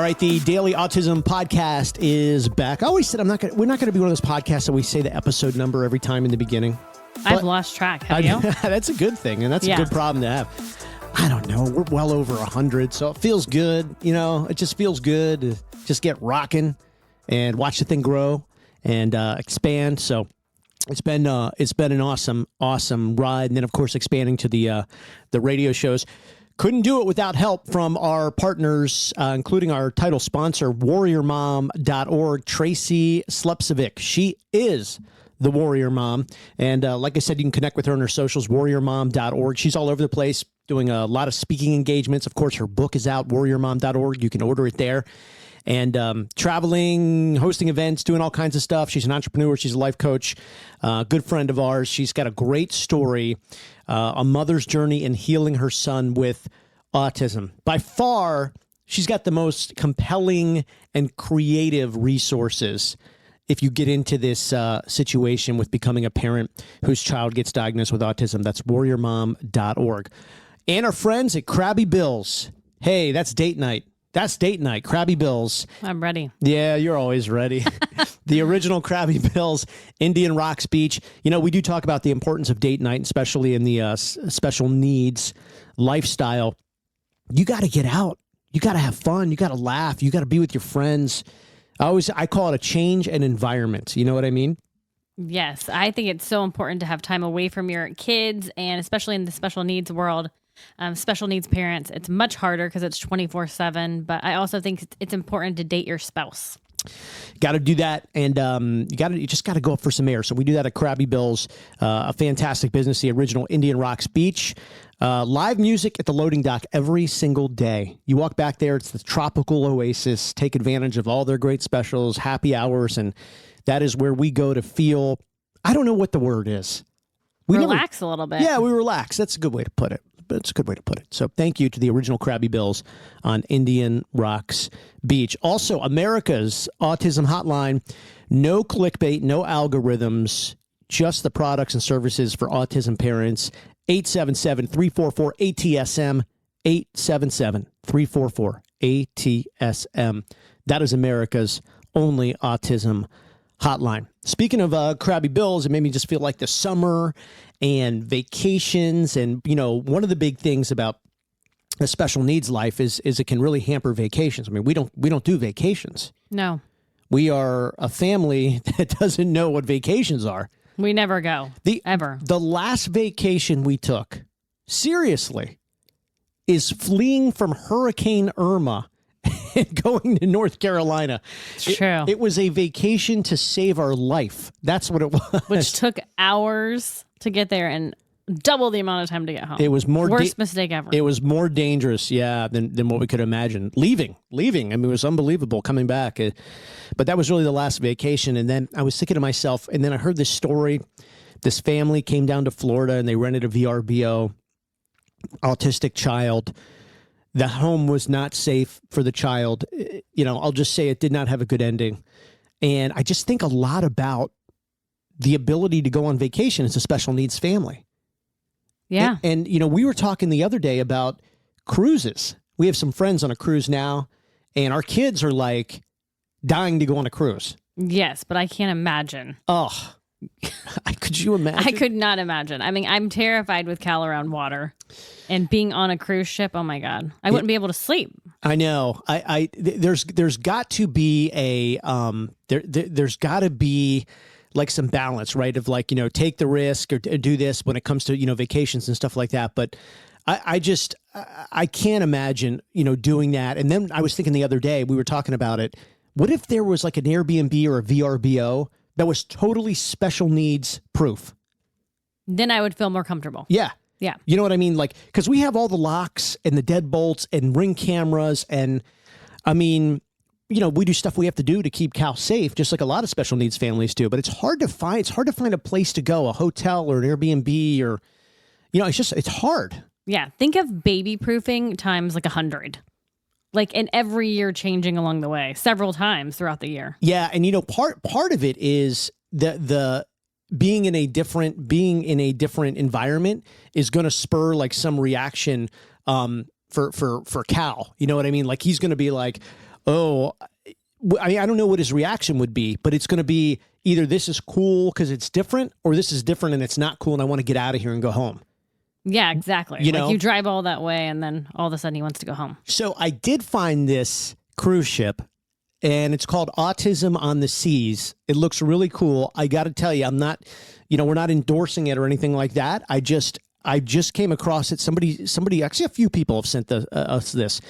right, the Daily Autism Podcast is back. I always said we're not going to be one of those podcasts that we say the episode number every time in the beginning. I've lost track. Have you? That's a good thing, and that's a good problem to have. I don't know. We're well over 100, so it feels good. You know, it just feels good to just get rocking and watch the thing grow and expand. So it's been an awesome ride, and then of course expanding to the radio shows. Couldn't do it without help from our partners, including our title sponsor, warriormom.org, Tracy Slepcevic. She is the Warrior Mom. And like I said, you can connect with her on her socials, warriormom.org. She's all over the place doing a lot of speaking engagements. Of course, her book is out, warriormom.org. You can order it there. And traveling, hosting events, doing all kinds of stuff. She's an entrepreneur. She's a life coach, good friend of ours. She's got a great story, a mother's journey in healing her son with autism. By far, she's got the most compelling and creative resources if you get into this situation with becoming a parent whose child gets diagnosed with autism. That's warriormom.org. And our friends at Krabby Bill's. Hey, that's date night. That's date night. Krabby Bill's. I'm ready. Yeah, you're always ready. The original Krabby Bill's, Indian Rocks Beach. You know, we do talk about the importance of date night, especially in the special needs lifestyle. You got to get out. You got to have fun. You got to laugh. You got to be with your friends. I call it a change in environment. You know what I mean? Yes, I think it's so important to have time away from your kids, and especially in the special needs world. Special needs parents, it's much harder because it's 24/7, but I also think it's important to date your spouse. Got to do that, and you just got to go up for some air. So we do that at Krabby Bill's, a fantastic business, the original Indian Rocks Beach. Live music at the loading dock every single day. You walk back there, it's the tropical oasis. Take advantage of all their great specials, happy hours, and that is where we go to feel, I don't know what the word is. Relax a little bit. Yeah, we relax. That's a good way to put it. But it's a good way to put it. So thank you to the original Krabby Bill's on Indian Rocks Beach. Also, America's Autism Hotline. No clickbait, no algorithms, just the products and services for autism parents. 877-344-ATSM, 877-344-ATSM. That is America's only autism hotline. Speaking of Krabby Bill's, it made me just feel like the summer and vacations. And, you know, one of the big things about a special needs life is it can really hamper vacations. I mean, we don't do vacations. No. We are a family that doesn't know what vacations are. We never go. Ever. The last vacation we took, seriously, is fleeing from Hurricane Irma and going to North Carolina. It's true. It was a vacation to save our life. That's what it was. Which took hours to get there and double the amount of time to get home. It was more worst mistake ever. It was more dangerous, than what we could imagine. Leaving. I mean, it was unbelievable coming back. But that was really the last vacation. And then I was thinking to myself, and then I heard this story. This family came down to Florida and they rented a VRBO, autistic child. The home was not safe for the child. You know, I'll just say it did not have a good ending. And I just think a lot about the ability to go on vacation as a special needs family. Yeah. And you know, we were talking the other day about cruises. We have some friends on a cruise now, and our kids are like dying to go on a cruise. Yes, but I can't imagine. Oh, could you imagine? I could not imagine. I mean, I'm terrified with Cal around water, and being on a cruise ship. Oh my God, I wouldn't be able to sleep. I know. There's got to be there's got to be like some balance, right? Of like, you know, take the risk or do this when it comes to, you know, vacations and stuff like that. But I can't imagine, you know, doing that. And then I was thinking the other day, we were talking about it. What if there was like an Airbnb or a VRBO that was totally special needs proof? Then I would feel more comfortable. Yeah. Yeah. You know what I mean? Like, because we have all the locks and the deadbolts and Ring cameras. And I mean, you know, we do stuff we have to do to keep Cal safe, just like a lot of special needs families do. But it's hard to find a place to go, a hotel or an Airbnb or, you know, it's hard. Yeah. Think of baby proofing times like 100. Like, in every year changing along the way, several times throughout the year. Yeah, and you know, part of it is the being in a different environment is going to spur like some reaction for Cal. You know what I mean? Like, he's going to be like, oh, I mean, I don't know what his reaction would be, but it's going to be either this is cool because it's different, or this is different and it's not cool and I want to get out of here and go home. Yeah, exactly. You know? You drive all that way and then all of a sudden he wants to go home. So I did find this cruise ship, and it's called Autism on the Seas. It looks really cool. I got to tell you, I'm not, we're not endorsing it or anything like that. I just came across it. Somebody, actually a few people have sent us this.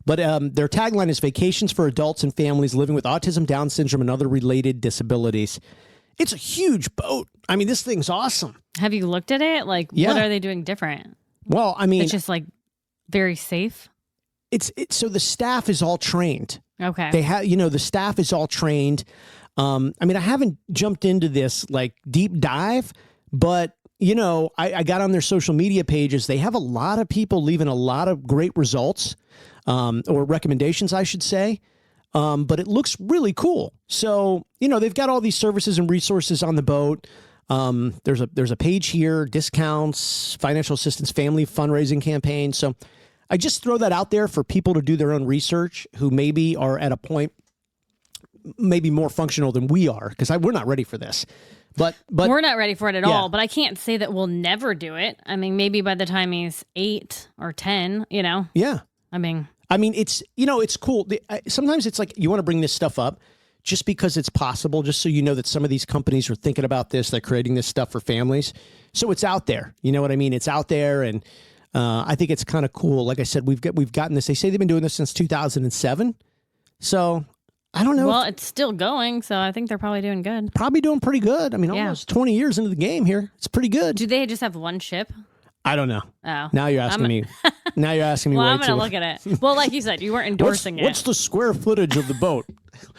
But their tagline is vacations for adults and families living with autism, Down syndrome, and other related disabilities. It's a huge boat. I mean, this thing's awesome. Have you looked at it? Like, what are they doing different? Well, I mean, it's just like very safe. It's so the staff is all trained. Okay. They have, the staff is all trained. I mean, I haven't jumped into this like deep dive, but I got on their social media pages. They have a lot of people leaving a lot of great results, or recommendations, I should say. But it looks really cool. So, they've got all these services and resources on the boat. There's a page here, discounts, financial assistance, family fundraising campaign. So I just throw that out there for people to do their own research who maybe are at a point, maybe more functional than we are, because we're not ready for this. But we're not ready for it at all. But I can't say that we'll never do it. I mean, maybe by the time he's 8 or 10, Yeah. I mean, it's, it's cool. Sometimes it's like you want to bring this stuff up just because it's possible, just so you know that some of these companies are thinking about this. They're creating this stuff for families. So it's out there. You know what I mean? It's out there. And I think it's kind of cool. Like I said, we've gotten this. They say they've been doing this since 2007. So I don't know. Well, it's still going. So I think they're probably doing good. Probably doing pretty good. I mean, almost 20 years into the game here. It's pretty good. Do they just have one ship? I don't know. Oh. Now you're asking me. Now you're asking me. Well, way I'm going to too. look at it. Well, like you said, you weren't endorsing What's the square footage of the boat?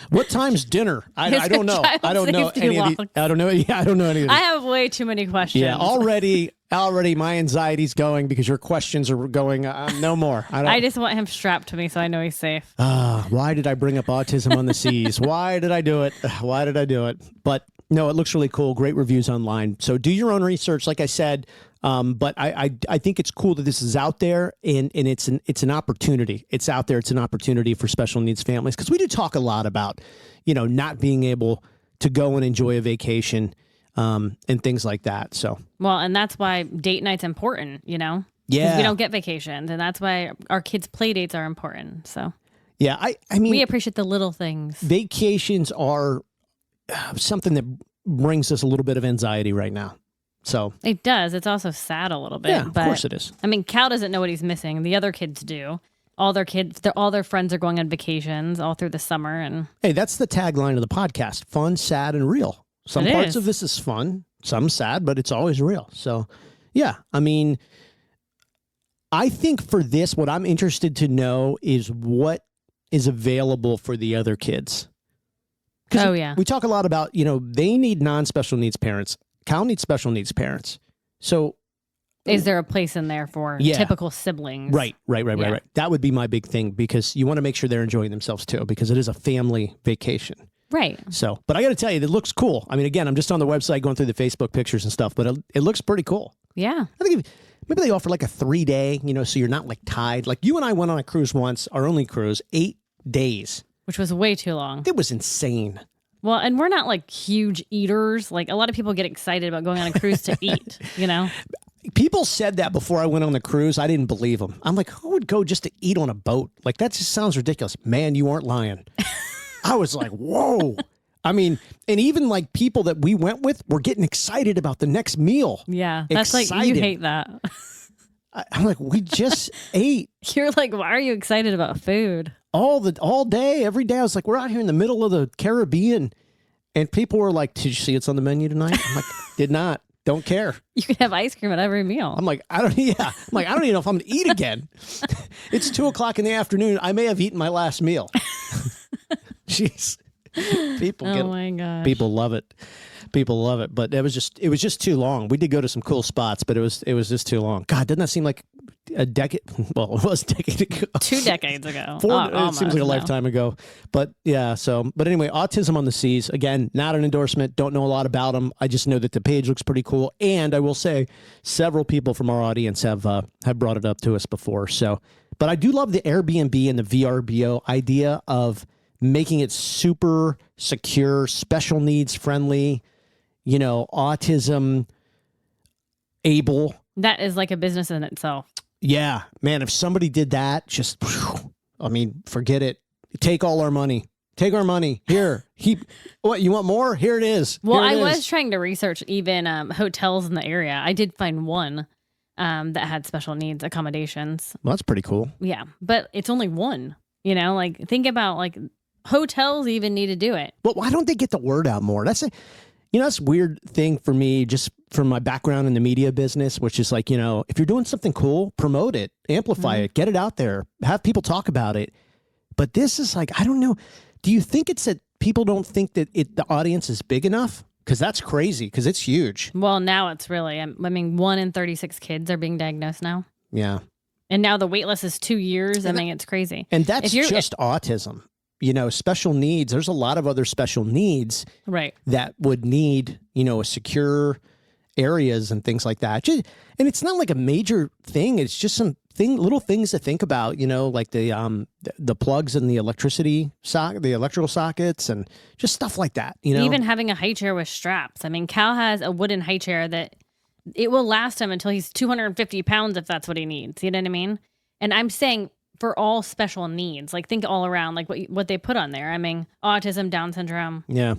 What time's dinner? I don't know. I don't know any of the, I don't know. Yeah, I don't know any of I have way too many questions. Yeah, already my anxiety's going because your questions are going. No more. I just want him strapped to me so I know he's safe. Why did I bring up Autism on the Seas? Why did I do it? Why did I do it? But no, it looks really cool. Great reviews online. So do your own research, like I said. But I think it's cool that this is out there, and it's an opportunity. It's out there. It's an opportunity for special needs families, because we do talk a lot about, not being able to go and enjoy a vacation, and things like that. So, well, and that's why date night's important, Yeah. We don't get vacations, and that's why our kids' play dates are important. So, yeah, I mean, we appreciate the little things. Vacations are something that brings us a little bit of anxiety right now. So it does. It's also sad a little bit. Yeah, of course it is. I mean, Cal doesn't know what he's missing. The other kids do. All their friends are going on vacations all through the summer. And hey, that's the tagline of the podcast: fun, sad, and real. Some parts of this is fun, some sad, but it's always real. So, yeah, I mean, I think for this, what I'm interested to know is what is available for the other kids. Oh, yeah. We talk a lot about, they need non-special needs parents. Cal needs special needs parents. So is there a place in there for typical siblings? Right. That would be my big thing, because you want to make sure they're enjoying themselves too, because it is a family vacation. Right. So, but I got to tell you, it looks cool. I mean, again, I'm just on the website going through the Facebook pictures and stuff, but it looks pretty cool. Yeah. I think maybe they offer like a 3-day, so you're not like tied. Like you and I went on a cruise once, our only cruise, 8 days. Which was way too long. It was insane. Well, and we're not like huge eaters. Like a lot of people get excited about going on a cruise to eat, People said that before I went on the cruise. I didn't believe them. I'm like, who would go just to eat on a boat? Like, that just sounds ridiculous. Man, you aren't lying. I was like, whoa. I mean, and even like people that we went with were getting excited about the next meal. Yeah, that's excited. Like, you hate that. I'm like, we just ate. You're like, why are you excited about food? All day, every day. I was like, we're out here in the middle of the Caribbean, and people were like, did you see it's on the menu tonight? I'm like, did not. Don't care. You can have ice cream at every meal. I'm like, I don't even know if I'm going to eat again. It's 2:00 in the afternoon. I may have eaten my last meal. Jeez. My gosh. People love it. People love it. But it was just too long. We did go to some cool spots, but it was just too long. God, doesn't that seem like a decade. Well, it was a decade ago. 2 decades ago. It seems like a lifetime ago. But yeah, but anyway, Autism on the Seas. Again, not an endorsement. Don't know a lot about them. I just know that the page looks pretty cool. And I will say several people from our audience have brought it up to us before. So, but I do love the Airbnb and the VRBO idea of making it super secure, special needs friendly, autism able. That is like a business in itself. Yeah, man, if somebody did that, forget it. Take all our money. Take our money. Here. What, you want more? Here it is. Well, I was trying to research even hotels in the area. I did find one that had special needs accommodations. Well, that's pretty cool. Yeah, but it's only one. Think about hotels even need to do it. But why don't they get the word out more? That's a weird thing for me, just from my background in the media business, which is if you're doing something cool, promote it, amplify it, get it out there, have people talk about it. But this is I don't know. Do you think it's that people don't think that the audience is big enough? Because that's crazy, because it's huge. Well, now it's really, 1 in 36 kids are being diagnosed now. Yeah. And now the wait list is 2 years. It's crazy. And that's just autism. Special needs, there's a lot of other special needs that would need, a secure areas and things like that. And it's not like a major thing. It's just little things to think about, like the plugs and the the electrical sockets and just stuff like that, Even having a high chair with straps. Cal has a wooden high chair that it will last him until he's 250 pounds if that's what he needs. You know what I mean? And I'm saying for all special needs, think all around, what they put on there. Autism, Down syndrome. Yeah.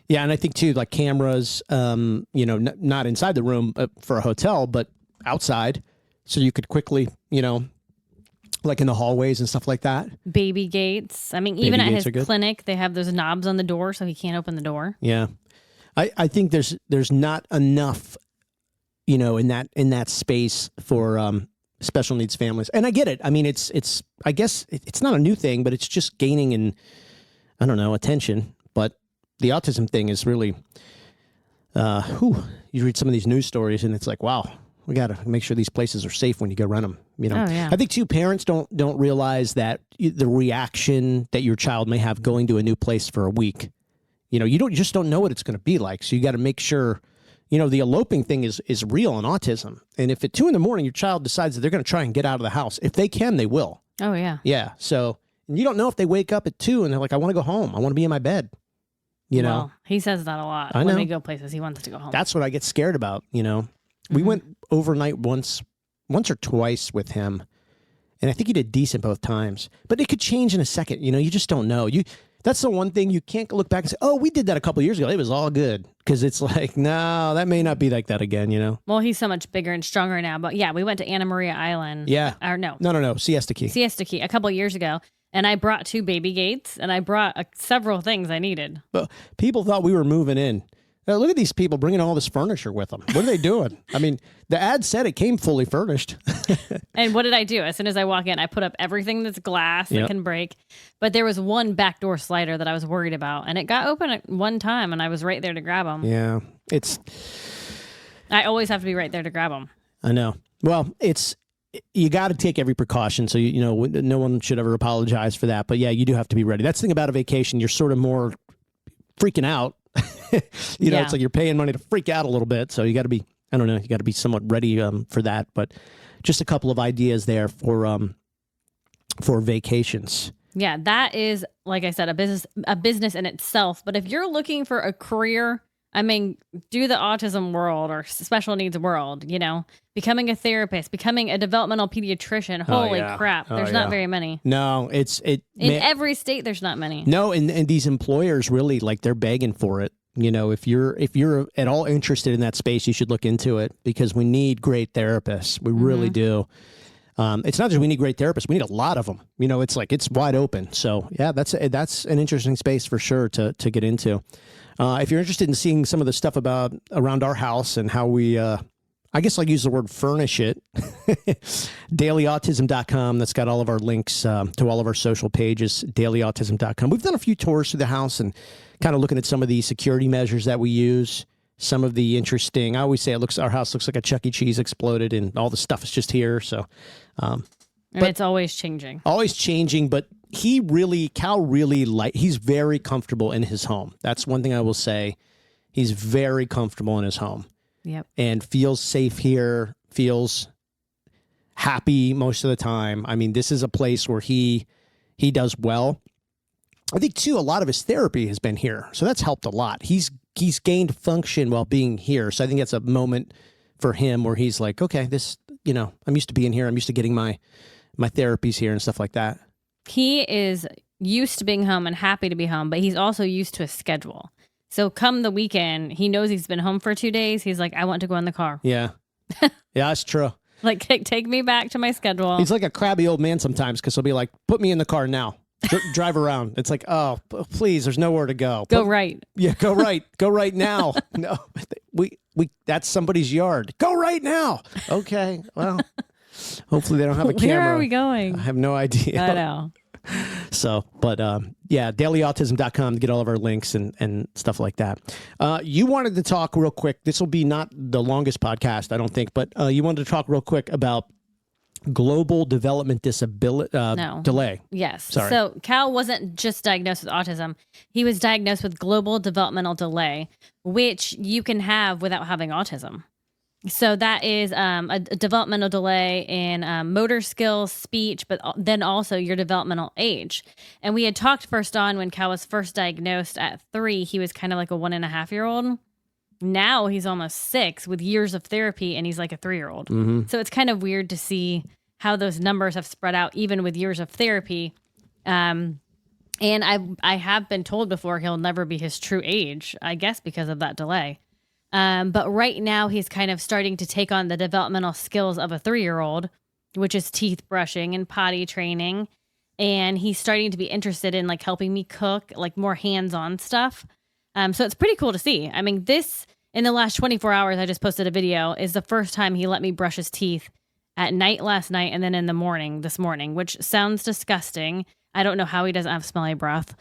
Yeah. And I think too, cameras, not inside the room for a hotel, but outside. So you could quickly, in the hallways and stuff like that. Baby gates. Even at his clinic, they have those knobs on the door so he can't open the door. Yeah. I think there's not enough, in that space for, special needs families. And I get it. It's I guess it's not a new thing, but it's just gaining in, attention. But the autism thing is really, you read some of these news stories and it's wow, we got to make sure these places are safe when you go rent them. Oh, yeah. I think too, parents don't realize that the reaction that your child may have going to a new place for a week, you just don't know what it's going to be like. So you got to make sure, the eloping thing is real in autism. And if at 2 a.m. your child decides that they're going to try and get out of the house, if they can, they will. Oh, yeah. Yeah. So you don't know if they wake up at 2 and they're I want to go home. I want to be in my bed. Well, he says that a lot. I know. When we go places, he wants to go home. That's what I get scared about. We went overnight once or twice with him. And I think he did decent both times. But it could change in a second. You just don't know. That's the one thing you can't look back and say, oh, we did that a couple of years ago. It was all good. Because it's no, that may not be like that again, Well, he's so much bigger and stronger now. But yeah, we went to Anna Maria Island. Yeah. Or no. No. Siesta Key. Siesta Key a couple of years ago. And I brought 2 baby gates and I brought several things I needed. But people thought we were moving in. Now, look at these people bringing all this furniture with them. What are they doing? The ad said it came fully furnished. And what did I do? As soon as I walk in, I put up everything that's glass that can break. But there was one backdoor slider that I was worried about. And it got open at one time and I was right there to grab them. Yeah. I always have to be right there to grab them. I know. Well, you got to take every precaution. So, no one should ever apologize for that. But yeah, you do have to be ready. That's the thing about a vacation. You're sort of more freaking out. It's you're paying money to freak out a little bit. So you got to be, you got to be somewhat ready for that. But just a couple of ideas there for vacations. Yeah, that is, like I said, a business in itself. But if you're looking for a career, do the autism world or special needs world, becoming a therapist, becoming a developmental pediatrician. Holy crap. There's not very many. No, in every state, there's not many. No. And these employers really they're begging for it. If you're at all interested in that space, you should look into it because we need great therapists. We really do. It's not just we need great therapists. We need a lot of them. It's wide open. So yeah, that's an interesting space for sure to get into. If you're interested in seeing some of the stuff around our house and how we, I guess I'll use the word furnish it, dailyautism.com. That's got all of our links to all of our social pages, dailyautism.com. We've done a few tours through the house and kind of looking at some of the security measures that we use some of the interesting. I always say our house looks like a Chuck E. Cheese exploded, and all the stuff is just here. So, and it's always changing. Always changing, but Cal really he's very comfortable in his home. That's one thing I will say. He's very comfortable in his home. Yep. And feels safe here, feels happy most of the time. I mean, this is a place where he does well. I think too, a lot of his therapy has been here. So that's helped a lot. He's gained function while being here. So I think that's a moment for him where he's like, okay, I'm used to being here. I'm used to getting my therapies here and stuff like that. He is used to being home and happy to be home, but he's also used to a schedule. So come the weekend, he knows he's been home for 2 days. He's like, I want to go in the car. Yeah. Yeah, that's true. Like, take me back to my schedule. He's like a crabby old man sometimes because he'll be like, put me in the car now. Drive around. It's like, oh, please, there's nowhere to go. Go right. Yeah, go right. Go right now. No, we that's somebody's yard. Go right now. Okay, well, hopefully they don't have a camera. Where are we going? I have no idea. I know. So, but yeah, dailyautism.com to get all of our links and stuff like that. You wanted to talk real quick. This will be not the longest podcast, I don't think, but you wanted to talk real quick about global development delay. Yes. Sorry. So Cal wasn't just diagnosed with autism. He was diagnosed with global developmental delay, which you can have without having autism. So that is a developmental delay in motor skills, speech, but then also your developmental age. And we had talked first on when Cal was first diagnosed at 3, he was kind of like a 1.5-year-old. Now he's almost 6 with years of therapy, and he's like a 3-year-old. Mm-hmm. So it's kind of weird to see how those numbers have spread out, even with years of therapy. And I have been told before he'll never be his true age, I guess because of that delay. But right now he's kind of starting to take on the developmental skills of a 3-year-old, which is teeth brushing and potty training. And he's starting to be interested in like helping me cook, like more hands-on stuff. So it's pretty cool to see. I mean, in the last 24 hours, I just posted a video, is the first time he let me brush his teeth at night last night and then in the morning this morning, which sounds disgusting. I don't know how he doesn't have smelly breath.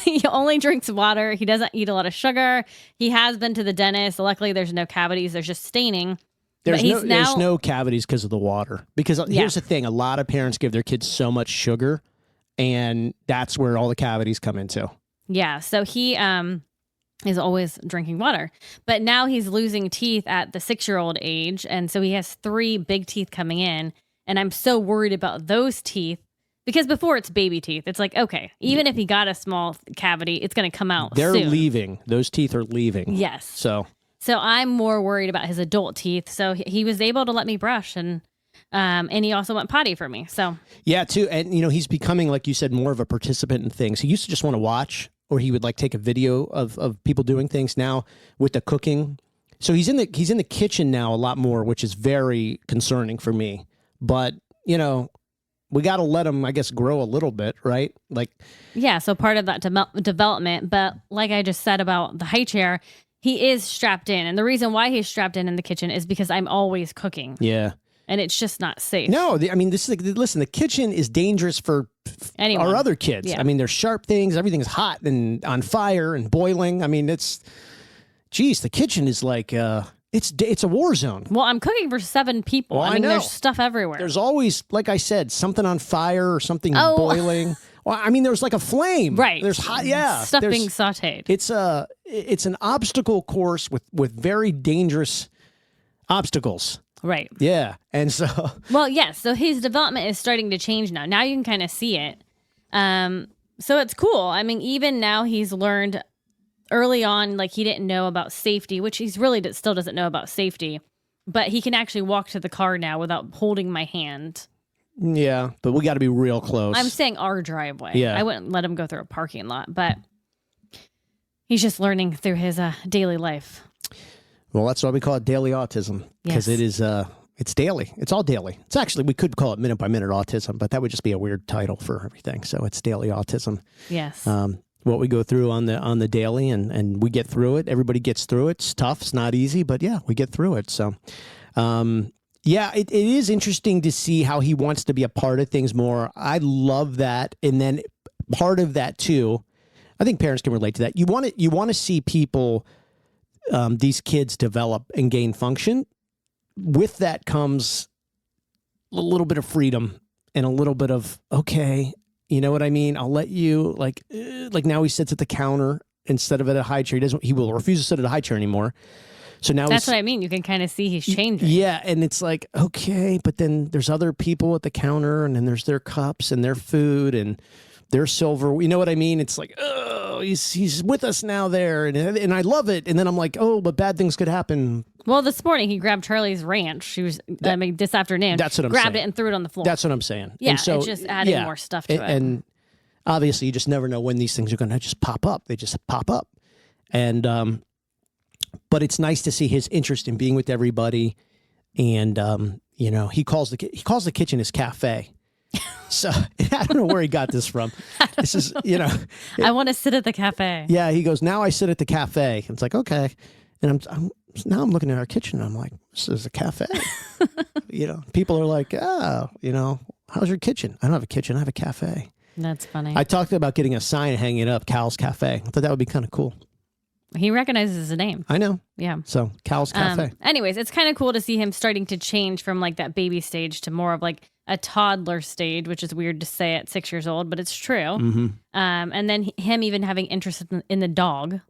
He only drinks water. He doesn't eat a lot of sugar. He has been to the dentist. Luckily, there's no cavities. There's just staining. There's no cavities because of the water. Because here's the thing. A lot of parents give their kids so much sugar, and that's where all the cavities come into. Yeah. So he is always drinking water. But now he's losing teeth at the 6-year-old age. And so he has 3 big teeth coming in. And I'm so worried about those teeth. Because before it's baby teeth, it's like, okay, even if he got a small cavity, it's going to come out They're soon. leaving. Those teeth are leaving. Yes. So I'm more worried about his adult teeth. So he was able to let me brush, and he also went potty for me. So yeah, too. And, he's becoming, like you said, more of a participant in things. He used to just want to watch, or he would like take a video of people doing things. Now with the cooking. So he's in the kitchen now a lot more, which is very concerning for me. But, we got to let him, I guess, grow a little bit, right? Yeah, so part of that development. But like I just said about the high chair, he is strapped in. And the reason why he's strapped in the kitchen is because I'm always cooking. Yeah. And it's just not safe. No, listen, the kitchen is dangerous for anyone. Our other kids. Yeah. I mean, there's sharp things. Everything's hot and on fire and boiling. I mean, the kitchen is like... It's a war zone. Well, I'm cooking for 7 people. Well, I mean, know. There's stuff everywhere. There's always, like I said, something on fire or something boiling. Well, I mean, there's like a flame. Right. There's hot, yeah. Stuff being sauteed. It's an obstacle course with very dangerous obstacles. Right. Yeah. And so. Well, yes. So his development is starting to change now. Now you can kind of see it. So it's cool. I mean, even now he's learned early on, like he didn't know about safety, which he's really still doesn't know about safety, but he can actually walk to the car now without holding my hand. Yeah, but we got to be real close. I'm saying our driveway. Yeah. I wouldn't let him go through a parking lot, but he's just learning through his daily life. Well, that's why we call it daily autism, because it is, it's daily. It's all daily. It's actually, we could call it minute by minute autism, but that would just be a weird title for everything. So it's daily autism. Yes. What we go through on the daily, and we get through it. Everybody gets through it. It's tough. It's not easy, but yeah, we get through it. So, it is interesting to see how he wants to be a part of things more. I love that. And then part of that too, I think parents can relate to that. You want to see people these kids develop and gain function. With that comes a little bit of freedom and a little bit of, okay, you know what I mean? I'll let you, like now he sits at the counter instead of at a high chair. He will refuse to sit at a high chair anymore. So now that's what I mean. You can kind of see he's changing. Yeah. And it's like, okay, but then there's other people at the counter, and then there's their cups and their food and their silver. You know what I mean? It's like, oh, he's with us now there. And I love it. And then I'm like, oh, but bad things could happen. Well, this morning he grabbed Charlie's ranch. She was, this afternoon. That's what I'm grabbed saying. it and threw it on the floor. That's what I'm saying. Yeah. And so, it's just adding more stuff to it. And obviously you just never know when these things are going to just pop up. They just pop up. And, but it's nice to see his interest in being with everybody. And, he calls the kitchen his cafe. So I don't know where he got this from. This is, I want to sit at the cafe. Yeah. He goes, now I sit at the cafe. It's like, okay. And now I'm looking at our kitchen and I'm like, this is a cafe. People are like, oh, how's your kitchen? I don't have a kitchen. I have a cafe. That's funny. I talked about getting a sign and hanging it up, Cal's Cafe. I thought that would be kind of cool. He recognizes the name. I know. Yeah. So Cal's Cafe. Anyways, it's kind of cool to see him starting to change from like that baby stage to more of like a toddler stage, which is weird to say at 6 years old, but it's true. Mm-hmm. And then him even having interest in the dog.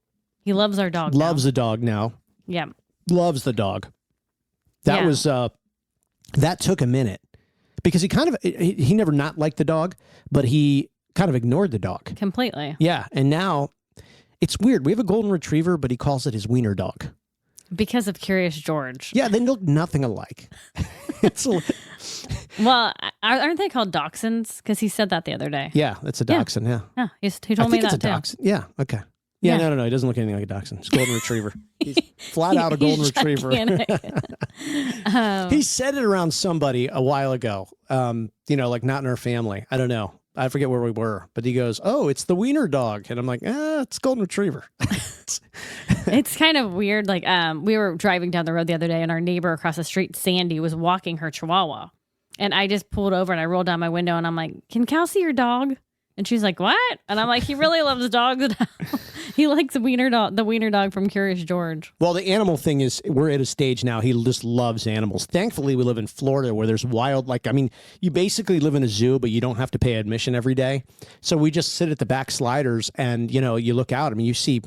He loves our dog. Loves the dog now. Yeah. Loves the dog. That was, that took a minute because he never not liked the dog, but he kind of ignored the dog. Completely. Yeah. And now it's weird. We have a golden retriever, but he calls it his wiener dog. Because of Curious George. Yeah, they look nothing alike. Well, aren't they called dachshunds? Because he said that the other day. Yeah, that's a dachshund, yeah. Yeah, he told me that it's a dachshund. Yeah, okay. Yeah, no. He doesn't look anything like a dachshund. It's a golden retriever. He's flat out a golden retriever. He said it around somebody a while ago, like not in our family. I don't know. I forget where we were, but he goes, oh, it's the wiener dog. And I'm like, it's golden retriever. It's kind of weird. Like, we were driving down the road the other day and our neighbor across the street, Sandy, was walking her Chihuahua. And I just pulled over and I rolled down my window and I'm like, can Cal see your dog? And she's like, what? And I'm like, he really loves dogs now. He likes the wiener dog from Curious George. Well, the animal thing is, we're at a stage now, he just loves animals. Thankfully, we live in Florida where there's you basically live in a zoo, but you don't have to pay admission every day. So we just sit at the back sliders and, you look out. I mean, you see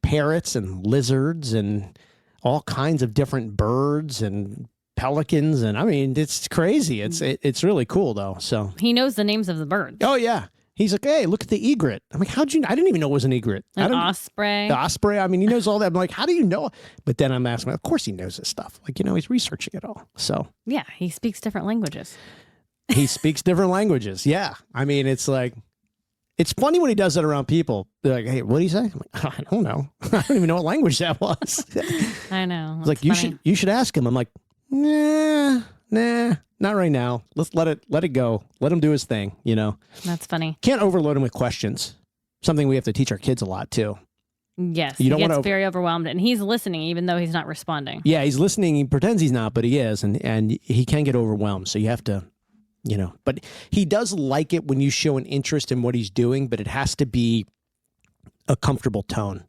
parrots and lizards and all kinds of different birds and pelicans, and I mean, it's crazy. It's really cool though. So he knows the names of the birds. Oh yeah, he's like, hey, look at the egret. I'm like, how'd you? I didn't even know it was an egret. An osprey. The osprey. I mean, he knows all that. I'm like, how do you know? But then I'm asking, of course he knows this stuff. Like, he's researching it all. So yeah, he speaks different languages. He speaks different languages. Yeah, I mean, it's like. It's funny when he does that around people. They're like, hey, what do you say? I'm like, I don't know. I don't even know what language that was. I know. It's like, you should ask him. I'm like, nah, not right now. Let's let it go. Let him do his thing, That's funny. Can't overload him with questions. Something we have to teach our kids a lot too. Yes, he gets very overwhelmed, and he's listening even though he's not responding. Yeah, he's listening. He pretends he's not, but he is, and he can get overwhelmed. So you have to, But he does like it when you show an interest in what he's doing, but it has to be a comfortable tone.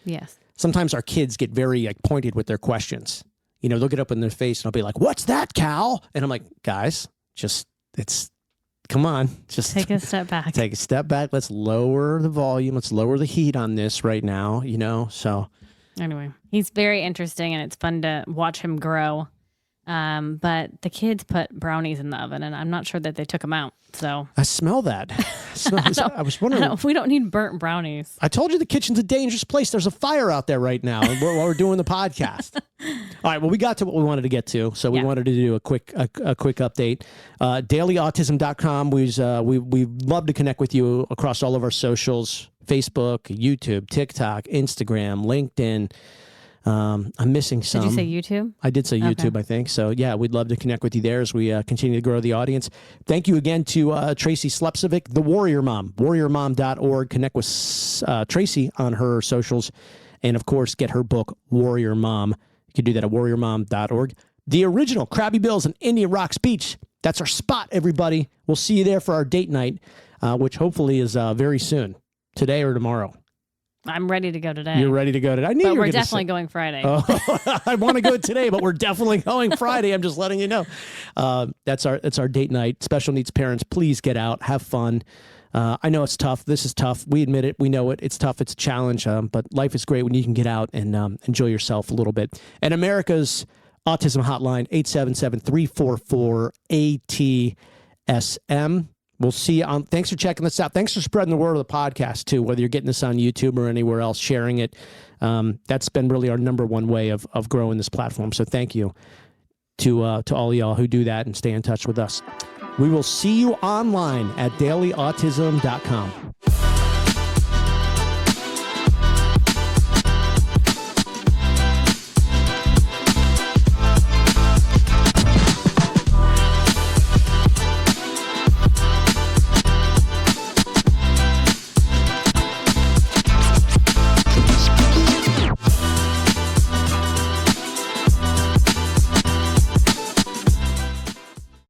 Yes. Sometimes our kids get very pointed with their questions. They'll get up in their face and I'll be like, what's that, Cal? And I'm like, guys, come on. Just take a step back. Take a step back. Let's lower the volume. Let's lower the heat on this right now, so. Anyway, he's very interesting and it's fun to watch him grow. But the kids put brownies in the oven and I'm not sure that they took them out. So I smell that. I was wondering. We don't need burnt brownies. I told you the kitchen's a dangerous place. There's a fire out there right now while we're doing the podcast. All right. Well, we got to what we wanted to get to. So we wanted to do a quick update. DailyAutism.com. We love to connect with you across all of our socials, Facebook, YouTube, TikTok, Instagram, LinkedIn. I'm missing some. Did you say YouTube? I did say YouTube, okay. I think. So, yeah, we'd love to connect with you there as we continue to grow the audience. Thank you again to Tracy Slepcevic, the Warrior Mom, warriormom.org. Connect with Tracy on her socials. And, of course, get her book, Warrior Mom. You can do that at warriormom.org. The original Krabby Bill's in Indian Rocks Beach. That's our spot, everybody. We'll see you there for our date night, which hopefully is very soon, today or tomorrow. I'm ready to go today. You're ready to go today. I knew but you were we're definitely going Friday. Oh, I want to go today, but we're definitely going Friday. I'm just letting you know. That's our date night. Special needs parents, please get out, have fun. I know it's tough. This is tough. We admit it. We know it. It's tough. It's a challenge. But life is great when you can get out and enjoy yourself a little bit. And America's Autism Hotline, 877-344-ATSM. We'll see you on. Thanks for checking this out. Thanks for spreading the word of the podcast too, whether you're getting this on YouTube or anywhere else, sharing it. That's been really our number one way of growing this platform. So thank you to all y'all who do that and stay in touch with us. We will see you online at dailyautism.com.